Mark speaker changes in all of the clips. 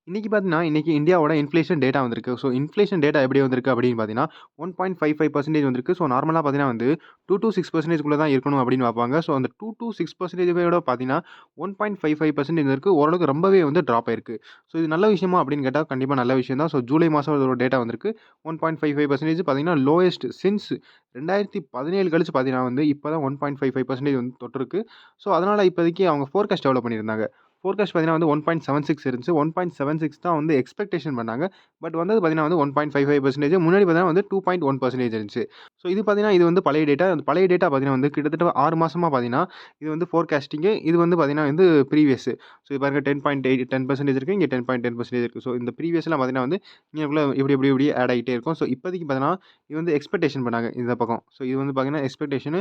Speaker 1: இன்னைக்கு பார்த்தீங்கன்னா, இன்னைக்கு இந்தியாவோட இன்ஃப்ளேஷன் டேட்டா வந்திருக்கு. ஸோ, இன்ஃப்ளேஷன் டேட்டா எப்படி வந்திருக்கு அப்படின்னு பார்த்தீங்கன்னா, 1.55% வந்திருக்கு. ஸோ, நார்மலா பார்த்தீங்கன்னா வந்து 2-6% தான் இருக்கணும் அப்படின்னு பார்ப்பாங்க. ஸோ, அந்த 2-6% விட பார்த்தீங்கன்னா, 1.55% இருக்கு. ஓரளவுக்கு ரொம்பவே வந்து ட்ராப் ஆயிருக்கு. ஸோ, இது நல்ல விஷயமா அப்படின்னு கேட்டா, கண்டிப்பா நல்ல விஷயம் தான். ஸோ, ஜூலை மாசம் இதோட டேட்டா வந்திருக்கு. 1.55% பார்த்தீங்கன்னா, லோயஸ்ட் சின்ஸ் 2017 கழிச்சு பார்த்தீங்கன்னா வந்து, இப்ப தான் 1.55% வந்து தொட்டிருக்கு. ஸோ, அதனால இப்போதைக்கு அவங்க ஃபோர்காஸ்ட் டெவலப் பண்ணியிருந்தாங்க. ஃபோர்காஸ்ட் பார்த்தீங்கன்னா வந்து 1.76 இருந்துச்சு. 1.76 தான் வந்து எக்ஸ்பெக்டேஷன் பண்ணாங்க. பட் வந்தது பார்த்தீங்கன்னா வந்து 1.55% முன்னாடி பார்த்தீங்கன்னா வந்து 2.1% இருந்துச்சு. ஸோ இது பார்த்தீங்கன்னா, இது வந்து பழைய டேட்டா. அந்த பழைய டேட்டா பார்த்தீங்கன்னா வந்து கிட்டத்தட்ட 6 மாசமா பார்த்தீங்கன்னா, இது வந்து ஃபோர்காஸ்டிங்கு. இது வந்து பார்த்தீங்கன்னா வந்து ப்ரீவியஸ். ஸோ இது பாருங்க 10.8 இருக்கு. இங்க 10.10% இருக்கு. ஸோ இந்த ப்ரீவியஸ்லாம் பார்த்தீங்கன்னா வந்து இங்கனக்குள்ள இப்படி ஆட் ஆகிட்டே இருக்கும். ஸோ இப்போதைக்கு பார்த்தீங்கன்னா, இது வந்து எக்ஸ்பெக்டேஷன் பண்ணாங்க இந்த பக்கம். ஸோ இது வந்து பார்த்தீங்கன்னா எக்ஸ்பெக்டேஷன்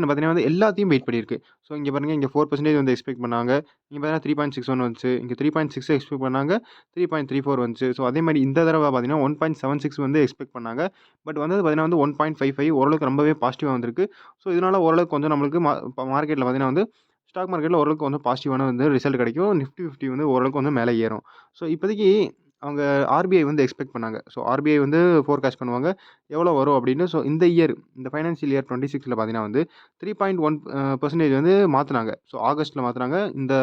Speaker 1: பார்த்தீங்கன்னா வந்து எல்லாத்தையும் பீட் பண்ணியிருக்கு. ஸோ இங்க பாருங்க இங்க 4% வந்து எக்ஸ்பெக்ட் பண்ணாங்க. இங்க பார்த்தீங்கன்னா 3.61 வந்துச்சு. இங்க 3.6 எக்ஸ்பெக்ட் பண்ணாங்க. 3.34 வந்துச்சு. ஸோ அதே மாரி இந்த தடவ பார்த்தீங்கன்னா 1.76 வந்து எக்ஸ்பெக்ட் பண்ணாங்க. பட் வந்தது பார்த்தீங்கன்னா வந்து 1.55 ஓரளவுக்கு ரொம்பவே பாசிட்டிவா வந்திருக்கு. ஸோ இதனால ஓரளவுக்கு கொஞ்சம் நம்மளுக்கு மார்க்கெட்ல பார்த்தீங்கன்னா வந்து ஸ்டாக் மார்க்கெட்ல ஓரளவுக்கு வந்து பாசிட்டிவான வந்து ரிசல்ட் கிடைக்கும். நிஃப்டி 50 வந்து ஓரளவுக்கு வந்து மேலே ஏறும். ஸோ இப்போதைக்கு அவங்க ஆர்பிஐ வந்து எக்ஸ்பெக்ட் பண்ணாங்க. ஸோ ஆர்பிஐ வந்து ஃபோர்காஸ்ட் பண்ணுவாங்க. எவ்வளோ வரும் அப்படின்னு. ஸோ இந்த இயர் இந்த ஃபைனான்ஷியல் இயர் 26ல பார்த்தீங்கன்னா வந்து 3.1% வந்து மாத்துனாங்க. ஸோ ஆகஸ்ட்ல மாத்துனாங்க. இந்த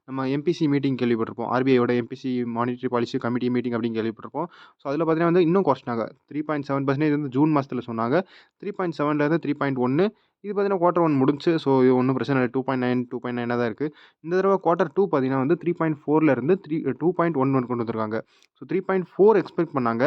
Speaker 1: நம்ம எம்பிசி மீட்டிங் கேள்விப்பட்டிருப்போம். ஆர்பிஐயோட MPC monetary policy committee meeting அப்படின்னு கேள்விப்பட்டிருப்போம். ஸோ அதில பார்த்தீங்கன்னா வந்து இன்னும் குறைச்சினாங்க. 3.7% வந்து ஜூன் மாசத்துல சொன்னாங்க. 3.7லேருந்து 3.1 இது பார்த்தீங்கன்னா குவார்டர் 1 முடிஞ்சுச்சு. ஸோ இது ஒண்ணும் பிரச்சனை இல்ல. 2.9 தான் இருக்கு. இந்த தடவ குவார்டர் 2 பார்த்தீங்கன்னா வந்து 3.4லேருந்து 2.11 கொண்டு வந்திருக்காங்க. ஸோ 3.4 எக்ஸ்பெக்ட் பண்ணாங்க.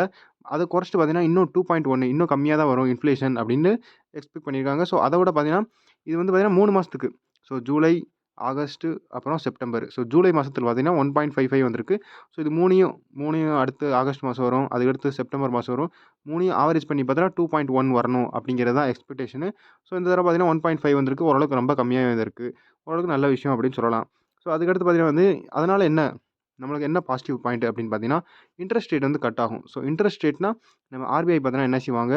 Speaker 1: அத குறைச்சிட்டு பார்த்தீங்கன்னா, இன்னும் 2.1 இன்னும் கம்மியா தான் வரும் இன்ஃப்ளேஷன் அப்படின்னு எக்ஸ்பெக்ட் பண்ணியிருக்காங்க. ஸோ அத விட பார்த்தீங்கன்னா, இது வந்து பார்த்தீங்கன்னா 3 மாசத்துக்கு. ஸோ ஜூலை, ஆகஸ்ட் அப்புறம் செப்டம்பர். ஸோ ஜூலை மாசத்துல பார்த்தீங்கன்னா 1.55 வந்திருக்கு. ஸோ இது 3யும் அடுத்து ஆகஸ்ட் மாசம் வரும். அதுக்கடுத்து செப்டம்பர் மாசம் வரும். 3யும் ஆவரேஜ் பண்ணி பார்த்தா 2.1 வரணும் அப்படிங்கிறது தான் எக்ஸ்பெக்டேஷனு. ஸோ இந்த தடவ பார்த்தீங்கன்னா 1.5 வந்திருக்கு. ஓரளவுக்கு ரொம்ப கம்மியாவே வந்திருக்கு. ஓரளவுக்கு நல்ல விஷயம் அப்படின்னு சொல்லலாம். ஸோ அதுக்கடுத்து பார்த்தீங்கன்னா வந்து அதனால என்ன? நம்மளுக்கு என்ன பாசிட்டிவ் பாயிண்ட் அப்படின்னு பார்த்தீங்கன்னா, இன்ட்ரெஸ்ட் ரேட் வந்து கட் ஆகும். ஸோ இன்ட்ரெஸ்ட் ரேட்னா நம்ம ஆர்பிஐ பார்த்தீங்கன்னா என்ன செய்வாங்க,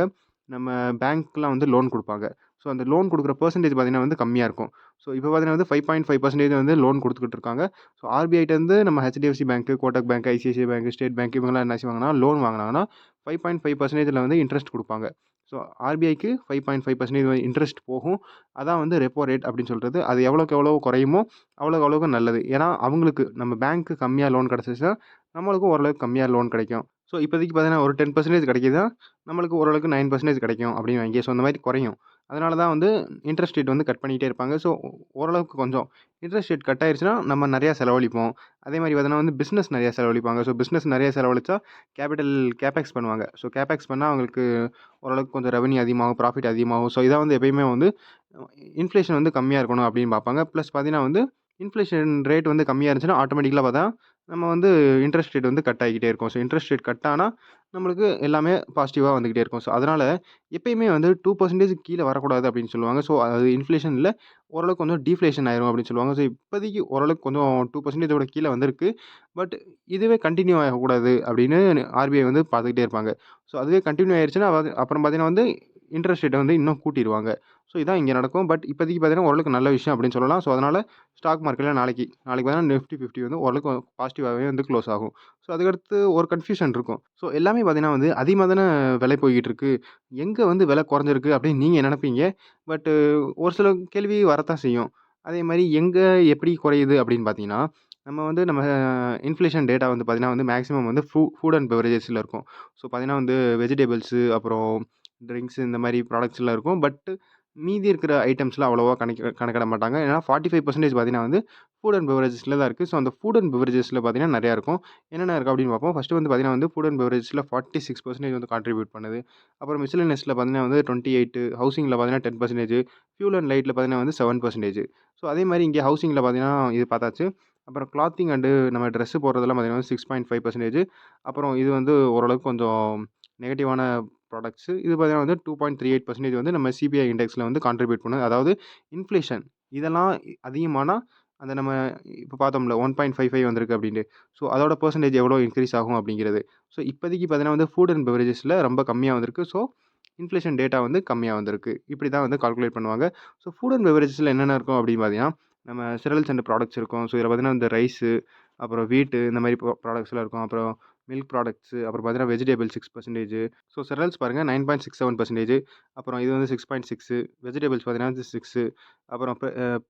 Speaker 1: நம்ம பேங்க்லாம் வந்து லோன் குடுப்பாங்க. ஸோ அந்த லோன் குடுக்குற பெர்சன்டேஜ் பார்த்தீங்கன்னா வந்து கம்மியா இருக்கும். ஸோ இப்போ பார்த்தீங்கன்னா வந்து 5.5% வந்து லோன் குடுத்துக்கிட்டு இருக்காங்க. ஸோ ஆர்பிஐட்டருந்து நம்ம HDFC bank, Kotak bank, ICICI bank, state bank இவங்கலாம் என்ன செய்வாங்கன்னா, லோன் வாங்குனாங்கன்னா 5.5%ல வந்து இன்ட்ரெஸ்ட் குடுப்பாங்க. ஸோ ஆர்பிஐக்கு 5.5% இன்ட்ரெஸ்ட் போகும். அதான் வந்து ரெப்போ ரேட் அப்படின்னு சொல்றது. அது எவ்வளோக்கு எவ்வளோ குறையுமோ, அவ்வளோக்கு அவ்வளோக்கு நல்லது. ஏன்னா, அவங்களுக்கு நம்ம பேங்க்கு கம்மியா லோன் கிடைச்சிச்சுன்னா, நம்மளுக்கும் ஓரளவுக்கு கம்மியா லோன் கிடைக்கும். ஸோ இப்போதைக்கு பார்த்தீங்கன்னா, ஒரு 10% கிடைக்குதுன்னா, நம்மளுக்கு ஓரளவுக்கு 9% கிடைக்கும் அப்படின்னு வைங்க. ஸோ அந்த மாரி குறையும். அதனால தான் வந்து இன்ட்ரெஸ்ட் ரேட் வந்து கட் பண்ணிக்கிட்டே இருப்பாங்க. ஸோ ஓரளவுக்கு கொஞ்சம் இன்ட்ரெஸ்ட் ரேட் கட் ஆயிருச்சுன்னா, நம்ம நெறையா செலவழிப்போம். அதே மாரி பார்த்தீங்கன்னா வந்து பிசினஸ் நெறையா செலவழிப்பாங்க. ஸோ பிசினஸ் நெறையா செலவழிச்சா கேபெக்ஸ் பண்ணுவாங்க. ஸோ கேபெக்ஸ் பண்ணா அவங்களுக்கு ஓரளவுக்கு கொஞ்சம் ரெவென்யூ அதிகமாகும், ப்ராஃபிட் அதிகமாகும். ஸோ இதான் வந்து எப்பயுமே வந்து இன்ஃப்ளேஷன் வந்து கம்மியா இருக்கணும் அப்படின்னு பார்ப்பாங்க. ப்ளஸ் பார்த்தீங்கன்னா வந்து இன்ஃப்ளேஷன் ரேட் வந்து கம்மியா இருந்துச்சுன்னா, ஆட்டோமேட்டிக்கலா பார்த்தா நம்ம வந்து இன்ட்ரெஸ்ட் ரேட் வந்து கட் ஆகிக்கிட்டே இருக்கும். ஸோ இன்ட்ரெஸ்ட் ரேட் கட் ஆனா, நம்மளுக்கு எல்லாமே பாசிட்டிவா வந்துகிட்டே இருக்கும். ஸோ அதனால எப்பயுமே வந்து 2% கீழ வரக்கூடாது அப்படின்னு சொல்லுவாங்க. ஸோ அது இன்ஃப்ளேஷன் இல்ல, ஓரளவுக்கு கொஞ்சம் டீஃப்ளேஷன் ஆயிரும் அப்படின்னு சொல்லுவாங்க. ஸோ இப்போதைக்கு ஓரளவுக்கு கொஞ்சம் 2% கீழ வந்திருக்கு. பட் இதுவே கன்டின்யூ ஆகக்கூடாது அப்படின்னு ஆர்பிஐ வந்து பார்த்துக்கிட்டே இருப்பாங்க. ஸோ அதுவே கன்டின்யூ ஆயிருச்சுன்னா, அப்புறம் பார்த்தீங்கன்னா வந்து இன்ட்ரெஸ்ட் ரேட்ட வந்து இன்னும் கூட்டிருவாங்க. ஸோ இதான் இங்க நடக்கும். பட் இப்போதைக்கு பார்த்தீங்கன்னா, ஓரளவுக்கு நல்ல விஷயம் அப்படின்னு சொல்லலாம். ஸோ அதனால ஸ்டாக் மார்க்கெட்ல நாளைக்கு பார்த்தீங்கன்னா நிஃப்டி 50 வந்து ஓரளவுக்கு பாசிட்டிவாவே வந்து க்ளோஸ் ஆகும். ஸோ அதுக்கடுத்து ஒரு கன்ஃப்யூஷன் இருக்கும். ஸோ எல்லாமே பார்த்தீங்கன்னா வந்து அதிகமா தான விலை போய்க்கிட்டு இருக்கு. எங்க வந்து விலை குறைஞ்சிருக்கு அப்படின்னு நீங்க நெனைப்பீங்க. பட் ஒரு சில கேள்வி வரத்தான் செய்யும். அதே மாரி எங்க எப்படி குறையுது அப்படின்னு பார்த்தீங்கன்னா, நம்ம இன்ஃப்ளேஷன் டேட்டா வந்து பார்த்தீங்கன்னா வந்து மேக்ஸிமம் வந்து ஃபுட் அண்ட் பெவரேஜஸ்ல இருக்கும். ஸோ பார்த்தீங்கன்னா வந்து வெஜிடபிள்ஸு அப்புறம் ட்ரிங்க்ஸ் இந்த மாரி ப்ராடக்ட்ஸ்லாம் இருக்கும். பட் மீதி இருக்கிற ஐட்டம்ஸ்லாம் அவ்வளவா கணக்கிட மாட்டாங்க. ஏன்னா 45% பார்த்தீங்கன்னா வந்து ஃபுட் அண்ட் பெவரேஜஸ்ல தான் இருக்கு. ஸோ அந்த ஃபுட் அண்ட் பெவரேஜஸ்ல பார்த்தீங்கன்னா நெறையா இருக்கும். என்னென்ன இருக்கு அப்படின்னு பார்ப்போம். ஃபர்ஸ்ட்டு வந்து பார்த்தீங்கன்னா வந்து ஃபுட் அண்ட் பெவரேஜஸ்ல 46% வந்து கான்ட்ரிபியூட் பண்ணுது. அப்புறம் மிஸ்செல்லனஸ்ல பார்த்தீங்கன்னா வந்து 28, ஹவுசிங்ல பார்த்தீங்கன்னா 10%, ஃபியூல் அண்ட் லைட்ல பார்த்தீங்கன்னா வந்து 7%. ஸோ அதே மாரி இங்கே ஹவுசிங்ல பார்த்தீங்கன்னா இது பார்த்தாச்சு. அப்புறம் கிளாத்திங் அண்டு நம்ம ட்ரெஸ்ஸு போடுறதெல்லாம் பார்த்தீங்கன்னா வந்து 6.5%. அப்புறம் இது வந்து ஓரளவுக்கு கொஞ்சம் நெகட்டிவான ப்ராடக்ட்ஸு. இது பார்த்தீங்கன்னா வந்து 2.38% வந்து நம்ம சிபிஐ இண்டெக்ஸ்ல வந்து கான்ட்ரிபியூட் பண்ணுது. அதாவது இன்ஃப்ளேஷன் இதெல்லாம் அதிகமானா, அந்த நம்ம இப்ப பார்த்தோம்ல 1.55 வந்திருக்கு அப்டின்ட்டு. ஸோ அதோட பெர்சன்டேஜ் எவ்வளோ இன்க்ரீஸ் ஆகும் அப்டிங்கிறது. ஸோ இப்போதைக்கு பார்த்தீங்கன்னா வந்து ஃபுட் அண்ட் பெவரேஜஸ்ல ரொம்ப கம்மியா வந்திருக்கு. ஸோ இன்ஃப்ளேஷன் டேட்டா வந்து கம்மியா வந்திருக்கு. இப்படி தான் வந்து கால்குலேட் பண்ணுவாங்க. ஸோ ஃபுட் அண்ட் பெவரேஜஸ்ல என்னென்ன இருக்கும் அப்படின்னு பார்த்தீங்கன்னா, நம்ம சிரல்ஸ் அண்ட் ப்ராடக்ட்ஸ் இருக்கும். ஸோ இதில பார்த்தீங்கன்னா இந்த ரைஸு, அப்புறம் வீட்டு இந்த மாதிரி ப்ராடக்ட்ஸ்லாம் இருக்கும். அப்புறம் மில்க் ப்ராடக்ட்ஸு, அப்புறம் பார்த்தீங்கன்னா வெஜிடபிள் 6%. ஸோ செரல்ஸ் பாருங்க 9.67%. அப்புறம் இது வந்து 6.6. வெஜிடபிள்ஸ் பார்த்தீங்கன்னா வந்து 6. அப்புறம்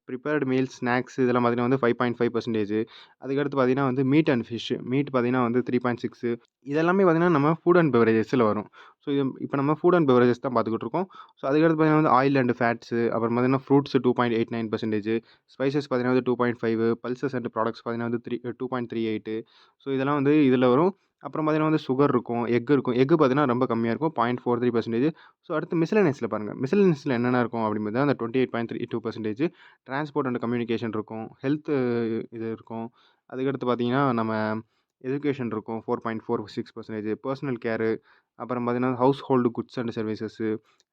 Speaker 1: ப்ரிப்பேர்டு மீல்ஸ், ஸ்நாக்ஸ் இதெல்லாம் பார்த்தீங்கன்னா வந்து 5.5%. அதுக்கடுத்து பார்த்தீங்கன்னா வந்து மீட் அண்ட் ஃபிஷ். மீட் பார்த்தீங்கன்னா வந்து 3.6. இதெல்லாமே பார்த்தீங்கன்னா நம்ம ஃபுட் அண்ட் பெவரேஜஸில் வரும். ஸோ இது இப்போ நம்ம ஃபுட் அண்ட் பெவரேஜஸ் தான் பார்த்துக்கிட்டு இருக்கோம். ஸோ அதுக்கடுத்து பார்த்தீங்கன்னா வந்து ஆயில் அண்ட் ஃபேட்ஸு, அப்புறம் பார்த்தீங்கன்னா ஃப்ரூட்ஸ் 2.89%. ஸ்பைசஸ் பார்த்தீங்கன்னா வந்து 2.5. பல்சஸ் அண்ட் ப்ராடக்ட்ஸ் பார்த்தீங்கன்னா வந்து 2.38. ஸோ இதெல்லாம் வந்து இதில் வரும். அப்புறம் பார்த்தீங்கன்னா வந்து சுகர் இருக்கும், எக் இருக்கும். எக் பார்த்தீங்கன்னா ரொம்ப கம்மியா இருக்கும். 0.43%. ஸோ அடுத்து மிஸ்செலேனியஸ்ல பாருங்க. மிஸ்செலேனியஸ்ல என்னென்ன இருக்கும் அப்படின்னு பார்த்தா அந்த 28.32%. டிரான்ஸ்போர்ட் அண்ட் கம்யூனிகேஷன் இருக்கும். ஹெல்த் இது இருக்கும். அதுக்கடுத்து பார்த்தீங்கன்னா, நம்ம எஜுகேஷன் இருக்கும். 4.46%. பெர்சனல் கேரு, அப்புறம் பார்த்தீங்கன்னா, household goods and services,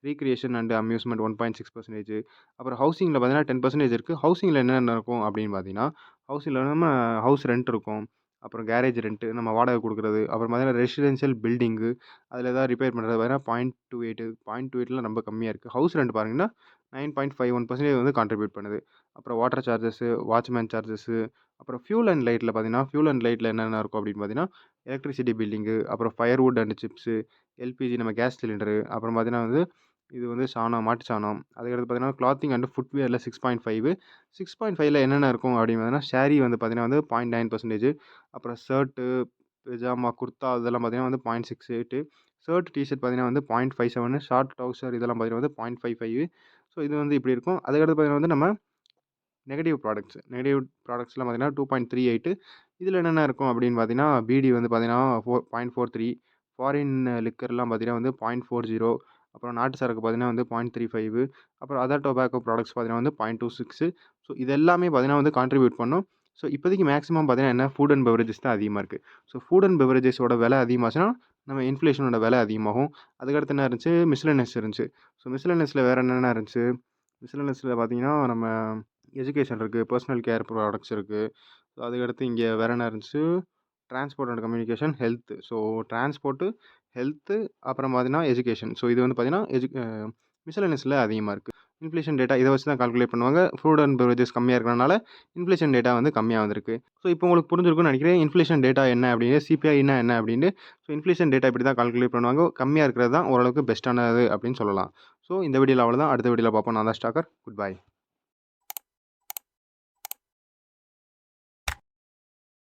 Speaker 1: recreation and amusement 1.6%. அப்புறம் ஹவுசிங்கில பார்த்தீங்கன்னா 10% இருக்கு. ஹவுசிங்கில என்னென்ன இருக்கும் அப்படின்னு பார்த்தீங்கன்னா, ஹவுசிங்கில நம்ம ஹவுஸ் ரெண்ட் இருக்கும். அப்புறம் கேரேஜ் ரென்ட்டு நம்ம வாடகை குடுக்குறது. அப்புறம் பார்த்தீங்கன்னா, ரெசிடென்ஷியல் பில்டிங்கு அதில ஏதாவது ரிப்பேர் பண்ணுறது பார்த்தீங்கன்னா 0.28. 0.28லாம் ரொம்ப கம்மியா இருக்கு. ஹவுஸ் ரெண்ட் பாருங்கன்னா 9.51% வந்து கான்ட்ரிபியூட் பண்ணுது. அப்புறம் வாட்டர் சார்ஜஸு, வாட்ச்மேன் சார்ஜஸு, அப்புறம் ஃபியூல் அண்ட் லைட்ல பார்த்தீங்கன்னா, ஃபியூல் அண்ட் லைட்ல என்னென்ன இருக்கும் அப்படின்னு பார்த்தீங்கன்னா, எலக்ட்ரிசிட்டி பில்லிங்கு, அப்புறம் ஃபயர்வுட் அண்ட் சிப்ஸு, எல்பிஜி நம்ம கேஸ் சிலிண்டரு, அப்புறம் பார்த்தீங்கன்னா வந்து இது வந்து சாணம், மாட்டு சாணம். அதுக்கடுத்து பார்த்தீங்கன்னா, கிளாத்திங் அண்ட் ஃபுட்வியர்ல 6.5. 6.5ல என்னென்ன இருக்கும் அப்படின்னு பார்த்தீங்கன்னா, ஷேரி வந்து பார்த்தீங்கன்னா வந்து 0.9%. அப்புறம் ஷர்ட்டு, பஜாமா, குர்தா இதெல்லாம் பார்த்தீங்கன்னா வந்து 0.68. ஷர்ட், டீ ஷர்ட் பார்த்தீங்கன்னா வந்து 0.57. ஷார்ட் ட்ரவுசர் இதெல்லாம் பார்த்தீங்கன்னா வந்து 0.55. ஸோ இது வந்து இப்படி இருக்கும். அதுக்கடுத்து பார்த்தீங்கன்னா வந்து நம்ம நெகட்டிவ் ப்ராடக்ட்ஸ். நெகட்டிவ் ப்ராடக்ட்ஸ்லாம் பார்த்தீங்கன்னா 2.38. இதில என்னென்ன இருக்கும் அப்படின்னு பார்த்தீங்கன்னா, பீடி வந்து பார்த்தீங்கன்னா 0.43. ஃபாரின் லிக்கர்லாம் பார்த்தீங்கன்னா வந்து 0.40. அப்புறம் நாட்டு சரக்கு பார்த்தீங்கன்னா வந்து 0.35. அப்புறம் அதர் டொபாக்கோ ப்ராடக்ட்ஸ் பார்த்தீங்கன்னா வந்து 0.26. ஸோ இது எல்லாமே பார்த்தீங்கன்னா வந்து கான்ட்ரிபியூட் பண்ணும். ஸோ இப்போதைக்கு மேக்ஸிமம் பார்த்தீங்கன்னா என்ன ஃபுட் அண்ட் பெவரேஜஸ் தான் அதிகமா இருக்கு. ஸோ ஃபுட் அண்ட் பெவரேஜஸோட விலை அதிகமாச்சுன்னா, நம்ம இன்ஃப்ளேஷனோட விலை அதிகமாகும். அதுக்கடுத்து என்ன இருந்துச்சு? மிஸ்லெனியஸ் இருந்துச்சு. ஸோ மிஸ்லெனியஸ்ல வேற என்னென்ன இருந்துச்சு? மிஸ்லெனியஸ்ல பார்த்தீங்கன்னா, நம்ம எஜுகேஷன் இருக்கு. பெர்சனல் கேர் ப்ராடக்ட்ஸ் இருக்கு. ஸோ அதுக்கடுத்து இங்க வேற என்ன இருந்துச்சு? Transport and communication, health. So transport, health, அப்புறம் பார்த்தீங்கன்னா எஜுகேஷன். ஸோ இது வந்து பார்த்தீங்கன்னா, மிஸ்செலேனியஸ்ல அதிகமா இருக்கு. இன்ஃப்ளேஷன் டேட்டா இத வச்சு தான் கால்குலேட் பண்ணுவாங்க. ஃபுட் அண்ட் பெவரேஜஸ் கம்மியா இருக்கிறனால, இன்ஃப்ளேஷன் டேட்டா வந்து கம்மியா வந்திருக்கு. ஸோ இப்போ உங்களுக்கு புரிஞ்சிருக்கும்னு நெனைக்கிறேன். இன்ஃப்ளேஷன் டேட்டா என்ன அப்படின்னு, சிபிஐன்னா என்ன அப்படின்னு. ஸோ இன்ஃப்ளேஷன் டேட்டா இப்படி தான் கால்குலேட் பண்ணுவாங்க. கம்மியா இருக்கிறது தான் ஓரளவுக்கு பெஸ்ட்டானது அப்படின்னு சொல்லலாம். ஸோ இந்த வீடியோல அவ்வளோதான். அடுத்த வீடியோல பார்ப்போம். நான் தான் ஸ்டாக்கர். Good bye.